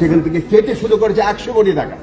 সেখান থেকে কেটে শুরু করেছে 100 কোটি টাকা,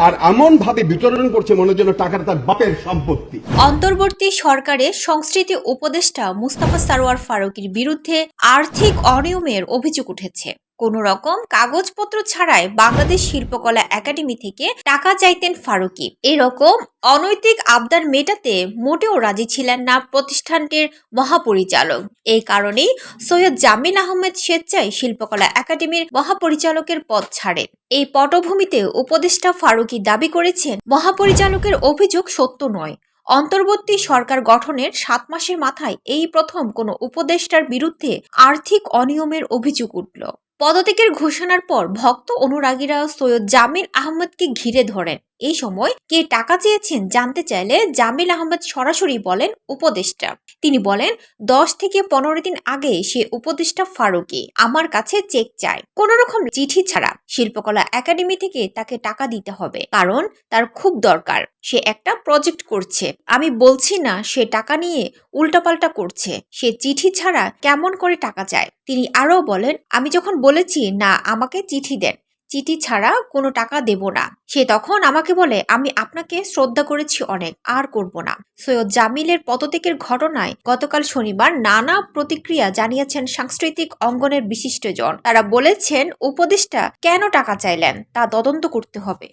আর এমন ভাবে বিতরণ করছে মনে হয় যেন টাকাটা তার বাপের সম্পত্তি। অন্তর্বর্তী সরকারের সংস্কৃতি উপদেষ্টা মুস্তাফা সারোয়ার ফারুকীর বিরুদ্ধে আর্থিক অনিয়মের অভিযোগ উঠেছে। কোন রকম কাগজপত্র ছাড়াই বাংলাদেশ শিল্পকলা একাডেমি থেকে টাকা চাইতেন ফারুকী। এরকম অনৈতিক আবদার মেটাতে মোটেও রাজি ছিলেন না প্রতিষ্ঠানটির মহাপরিচালক। এই কারণেই সৈয়দ জামিল আহমেদ স্বেচ্ছায় শিল্পকলা একাডেমির মহাপরিচালকের পদ ছাড়েন। এই পটভূমিতে উপদেষ্টা ফারুকী দাবি করেছেন, মহাপরিচালকের অভিযোগ সত্য নয়। অন্তর্বর্তী সরকার গঠনের 7 মাসের মাথায় এই প্রথম কোনো উপদেষ্টার বিরুদ্ধে আর্থিক অনিয়মের অভিযোগ উঠল। পদত্যাগের ঘোষণার পর ভক্ত অনুরাগীরা সৈয়দ জামিল আহমেদকে ঘিরে ধরেন। এই সময় কে টাকা চেয়েছেন জানতে চাইলে জামিল আহমেদ সরাসরি বলেন উপদেষ্টা। তিনি বলেন, 10 থেকে 15 দিন আগে সে উপদেষ্টা ফারুকী আমার কাছে চেক চায়, কোন রকম চিঠি ছাড়া। শিল্পকলা একাডেমি থেকে তাকে টাকা দিতে হবে, কারণ তার খুব দরকার। সে একটা প্রজেক্ট করছে। আমি বলছি না সে টাকা নিয়ে উল্টাপাল্টা করছে। সে চিঠি ছাড়া কেমন করে টাকা চায়। তিনি আরও বলেন, আমি যখন বলেছি না আমাকে চিঠি দেন, চিঠি ছাড়া কোনো টাকা দেব না, সে তখন আমাকে বলে আমি আপনাকে শ্রদ্ধা করেছি অনেক, আর করব না। সৈয়দ জামিলের পদত্যাগের ঘটনায় গতকাল শনিবার নানা প্রতিক্রিয়া জানিয়েছেন সাংস্কৃতিক অঙ্গনের বিশিষ্টজন। তারা বলেছেন উপদেষ্টা কেন টাকা চাইলেন তা তদন্ত করতে হবে।